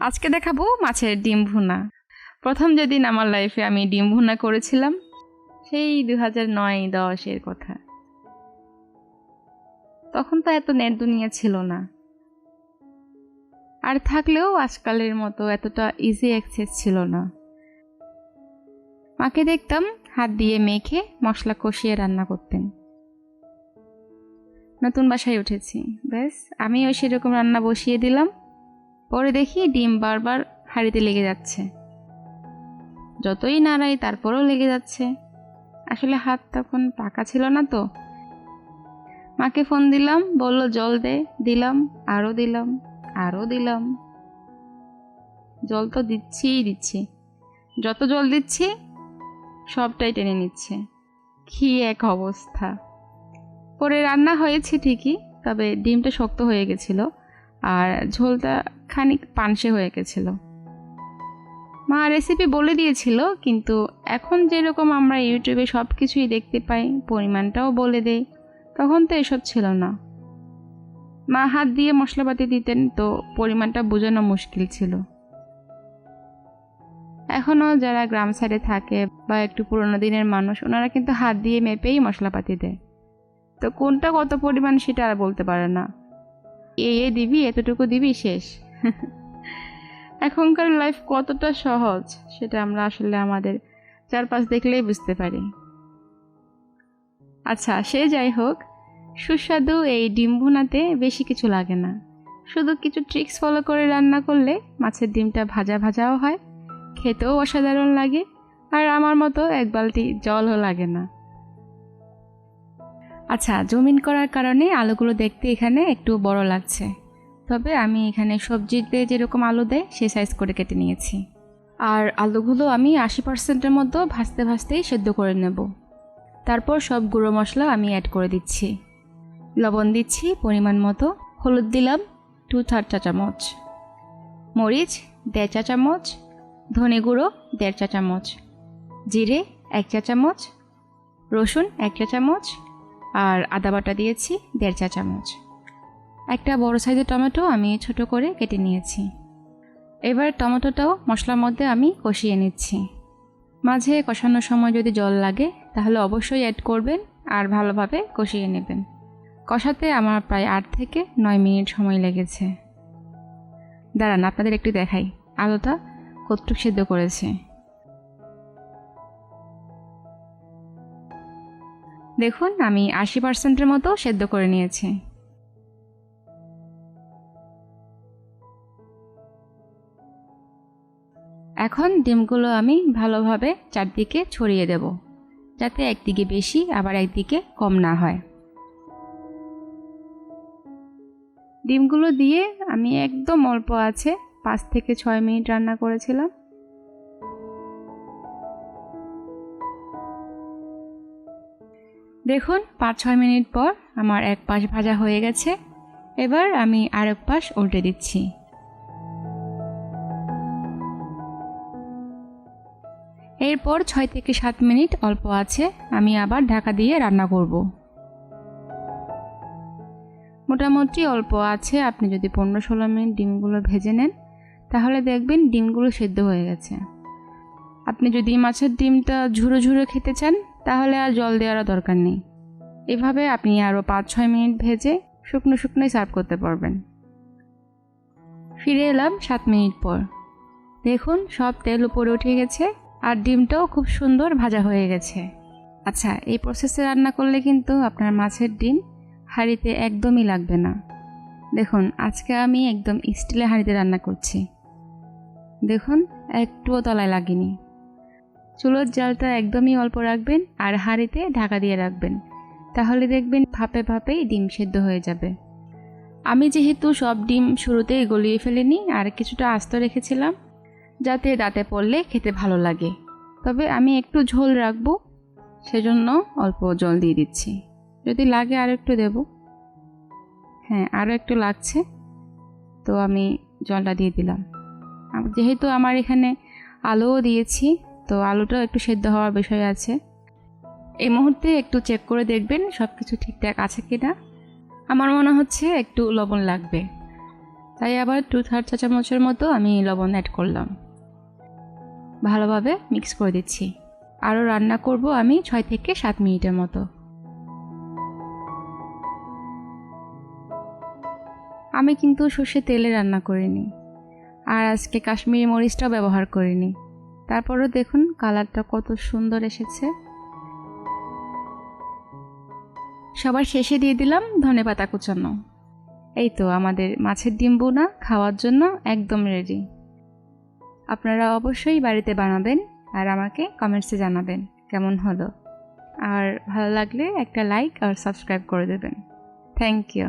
আজকে দেখাবো মাছের ডিম ভুনা। প্রথম যেদিন আমার লাইফে আমি ডিম ভুনা করেছিলাম সেই 2009-10 কথা। তখন তো এত নেট দুনিয়া ছিল না, আর থাকলেও আজকালের মতো এতটা ইজি অ্যাক্সেস ছিল না। মাকে দেখতাম হাত দিয়ে মেখে মশলা কষিয়ে রান্না করতেন। নতুন বাসায় উঠেছি, ব্যাস আমিও সেরকম রান্না বসিয়ে দিলাম। পরে দেখি ডিম বারবার হাঁড়িতে লেগে যাচ্ছে, যতই নাড়াই তারপরেও লেগে যাচ্ছে। আসলে হাত তখন পাকা ছিল না তো। মাকে ফোন দিলাম, বলল জল দে। দিলাম, আরও দিলাম, আরও দিলাম। জল তো দিচ্ছি, যত জল দিচ্ছি সবটাই টেনে নিচ্ছে। কি এক অবস্থা! পরে রান্না হয়েছে ঠিকই, তবে ডিমটা শক্ত হয়ে গেছিল আর ঝোলটা খানিক পানসে হয়ে গেছিল। মা রেসিপি বলে দিয়েছিল, কিন্তু এখন যেরকম আমরা ইউটিউবে সব কিছুই দেখতে পাই, পরিমাণটাও বলে দেয়, তখন তো এসব ছিল না। মা হাত দিয়ে মশলাপাতি দিতেন, তো পরিমাণটা বোঝানো মুশকিল ছিল। এখনও যারা গ্রাম সাইডে থাকে বা একটু পুরোনো দিনের মানুষ, ওনারা কিন্তু হাত দিয়ে মেপেই মশলাপাতি দেয়, তো কোনটা কত পরিমাণ সেটা আর বলতে পারে না। এ দিবি, এতটুকু দিবি, শেষ। এখনকার লাইফ কতটা সহজ সেটা আমরা আসলে আমাদের চারপাশ দেখলেই বুঝতে পারি। আচ্ছা, সে যাই হোক, সুস্বাদু এই ডিম ভুনাতে বেশি কিছু লাগে না। শুধু কিছু ট্রিক্স ফলো করে রান্না করলে মাছের ডিমটা ভাজা ভাজাও হয়, খেতেও অসাধারণ লাগে, আর আমার মতো এক বালতি জলও লাগে না। আচ্ছা, জমিন করার কারণে আলুগুলো দেখতে এখানে একটু বড় লাগছে, তবে আমি এখানে সবজিতে যেরকম আলু দেয় সে সাইজ করে কেটে নিয়েছি। আর আলুগুলো আমি 80%-এর মতো ভাজতে ভাজতেই সেদ্ধ করে নেব। তারপর সব গুঁড়ো মশলা আমি অ্যাড করে দিচ্ছি। লবণ দিচ্ছি পরিমাণ মতো, হলুদ দিলাম 2/3 চা চামচ, মরিচ 1.5 চা চামচ, ধনে গুঁড়ো 1.5 চা চামচ, জিরে 1 চা চামচ, রসুন 1 চা চামচ, আর আদা বাটা দিয়েছি 1.5 চা চামচ। একটা বড় সাইজের টমেটো আমি ছোট করে কেটে নিয়েছি। এবার টমেটোটাও মশলার মধ্যে আমি কষিয়ে নিচ্ছি। মাঝে কষানোর সময় যদি জল লাগে তাহলে অবশ্যই অ্যাড করবেন আর ভালোভাবে কষিয়ে নেবেন। কষাতে আমার প্রায় 8 থেকে 9 মিনিট সময় লেগেছে। দাঁড়ান, আপনাদের একটু দেখাই আলুটা কতটুকু সেদ্ধ করেছে। দেখুন, আমি 80%-এর মতো সেদ্ধ করে নিয়েছি। এখন ডিমগুলো আমি ভালোভাবে চারদিকে ছড়িয়ে দেব, যাতে একদিকে বেশি আবার একদিকে কম না হয়। ডিমগুলো দিয়ে আমি একদম অল্প আছে 5 থেকে 6 মিনিট রান্না করেছিলাম। দেখুন, 5-6 মিনিট পর আমার এক পাশ ভাজা হয়ে গেছে। এবার আমি আরেক পাশ উল্টে দিচ্ছি। এরপর 6 থেকে 7 মিনিট অল্প আছে আমি আবার ঢাকা দিয়ে রান্না করব। মোটামুটি অল্প আছে, আপনি যদি 15-16 মিনিট ডিমগুলো ভেজে নেন তাহলে দেখবেন ডিমগুলো সেদ্ধ হয়ে গেছে। আপনি যদি মাছের ডিমটা ঝুরো ঝুরো খেতে চান তাহলে আর জল দেওয়ার দরকার নেই। এভাবে আপনি আরও 5-6 মিনিট ভেজে শুকনো শুকনোই সার্ভ করতে পারবেন। ফিরে এলাম 7 মিনিট পর। দেখুন, সব তেল উপরে উঠে গেছে আর ডিমটাও খুব সুন্দর ভাজা হয়ে গেছে। আচ্ছা, এই প্রসেসে রান্না করলে কিন্তু আপনার মাছের ডিম হাঁড়িতে একদমই লাগবে না। দেখুন, আজকে আমি একদম স্টিলের হাঁড়িতে রান্না করছি। দেখুন, একটুও তলায় লাগেনি। চুলোর জালটা একদমই অল্প রাখবেন আর হাঁড়িতে ঢাকা দিয়ে রাখবেন, তাহলে দেখবেন ভাপে ভাপেই ডিম সেদ্ধ হয়ে যাবে। আমি যেহেতু সব ডিম শুরুতেই গলিয়ে ফেলিনি আর কিছুটা আস্ত রেখেছিলাম যাতে দাঁতে পড়লে খেতে ভালো লাগে, তবে আমি একটু ঝোল রাখবো, সেজন্য অল্প জল দিয়ে দিচ্ছি। যদি লাগে আরও একটু দেব। হ্যাঁ, আরও একটু লাগছে, তো আমি জলটা দিয়ে দিলাম। যেহেতু আমার এখানে আলুও দিয়েছি, তো আলুটাও একটু সেদ্ধ হওয়ার বিষয় আছে। এই মুহূর্তে একটু চেক করে দেখবেন সব কিছু ঠিকঠাক আছে কিনা। আমার মনে হচ্ছে একটু লবণ লাগবে, তাই আবার 2/3 চা চামচের মতো আমি লবণ অ্যাড করলাম। ভালোভাবে মিক্স করে দিচ্ছি। আরও রান্না করব আমি 6 থেকে 7 মিনিটের মতো। আমি কিন্তু সর্ষের তেলে রান্না করিনি, আর আজকে কাশ্মীরি মরিচটাও ব্যবহার করিনি। তারপরও দেখুন কালারটা কত সুন্দর এসেছে। সবার শেষে দিয়ে দিলাম ধনেপাতা কুচানো। এই তো আমাদের মাছের ডিম ভুনা খাওয়ার জন্য একদম রেডি। আপনারা অবশ্যই বাড়িতে বানাবেন আর আমাকে কমেন্টসে জানাবেন কেমন হলো। আর ভালো লাগলে একটা লাইক আর সাবস্ক্রাইব করে দেবেন। Thank you.